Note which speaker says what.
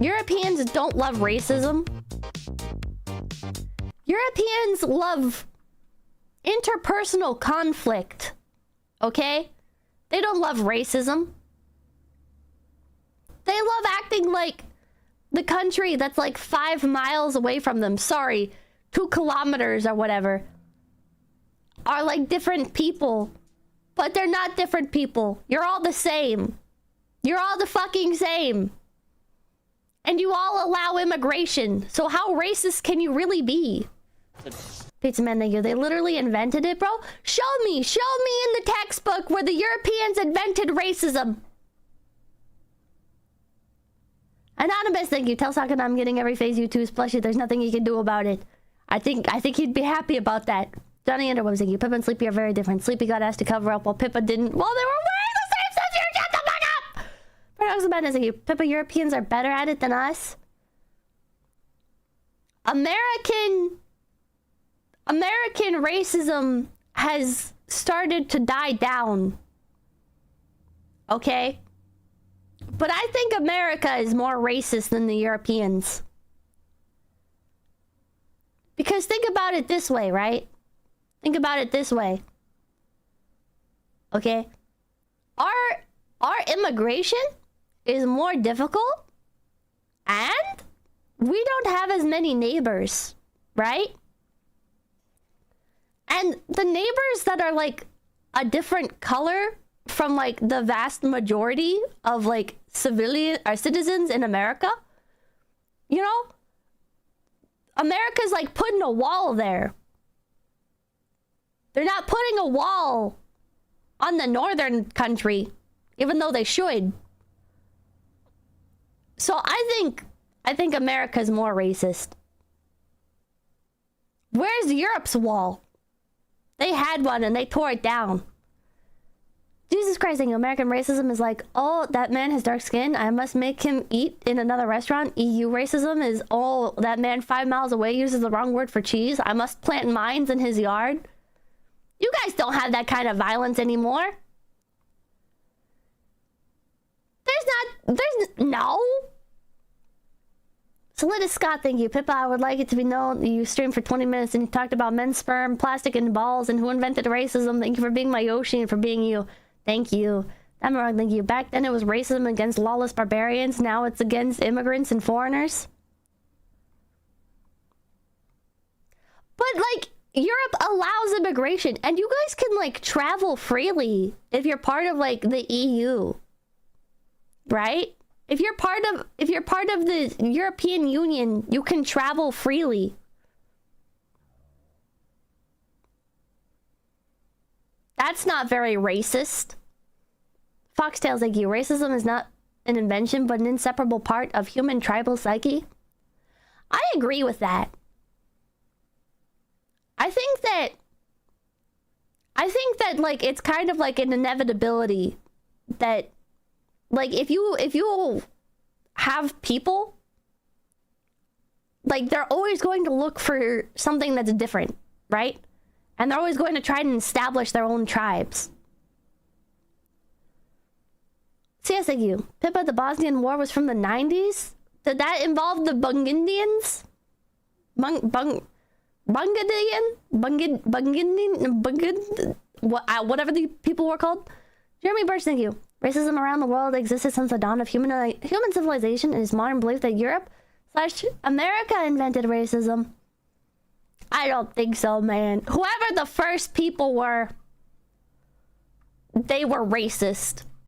Speaker 1: Europeans don't love racism. Europeans love interpersonal conflict. Okay? They don't love racism. They love acting like the country that's like 5 miles away from them, sorry, 2 kilometers or whatever, are like different people. But they're not different people. You're all the same. You're all the fucking same. And you all allow immigration. So how racist can you really be? Pizza man, thank you. They literally invented it, bro. Show me in the textbook where the Europeans invented racism. Anonymous, thank you. Tell Sakana I'm getting every phase U2's plushie. There's nothing he can do about it. I think he'd be happy about that. Johnny Underwebs, thank you. Pippa and Sleepy are very different. Sleepy got asked to cover up while Pippa didn't. Well, they were wearing the same stuff. You shut the fuck up! Paradox of Madness, thank you. Pippa, Europeans are better at it than us. American racism has started to die down. Okay? But I think America is more racist than the Europeans. Because think about it this way, right? Think about it this way. Okay? Our immigration is more difficult, and we don't have as many neighbors, right? And the neighbors that are like a different color from like the vast majority of like civilian or citizens in America, you know, America's like putting a wall there. They're not putting a wall on the northern country, even though they should. So I think America's more racist. Where's Europe's wall? They had one and they tore it down. Jesus Christ, American racism is like, oh, that man has dark skin, I must make him eat in another restaurant. EU racism is, oh, that man 5 miles away uses the wrong word for cheese, I must plant mines in his yard. You guys don't have that kind of violence anymore. No. Solidus Scott, thank you. Pippa, I would like it to be known you streamed for 20 minutes and you talked about men's sperm, plastic, and balls, and who invented racism. Thank you for being my Yoshi and for being you. Thank you. Amarok, thank you. Back then it was racism against lawless barbarians. Now it's against immigrants and foreigners. But like, Europe allows immigration, and you guys can like travel freely if you're part of like the EU, right? If you're part of the European Union, you can travel freely. That's not very racist. Foxtails, like you. Racism is not an invention, but an inseparable part of human tribal psyche. I agree with that. I think that like it's kind of like an inevitability that like if you have people, like they're always going to look for something that's different, right? And they're always going to try and establish their own tribes. CSAU, Pippa, the Bosnian War was from the 90s? Did that involve the Bungindians? Whatever the people were called. Jeremy Birch, thank you. Racism around the world existed since the dawn of human civilization. It is modern belief that Europe/America invented racism. I don't think so, man. Whoever the first people were, they were racist.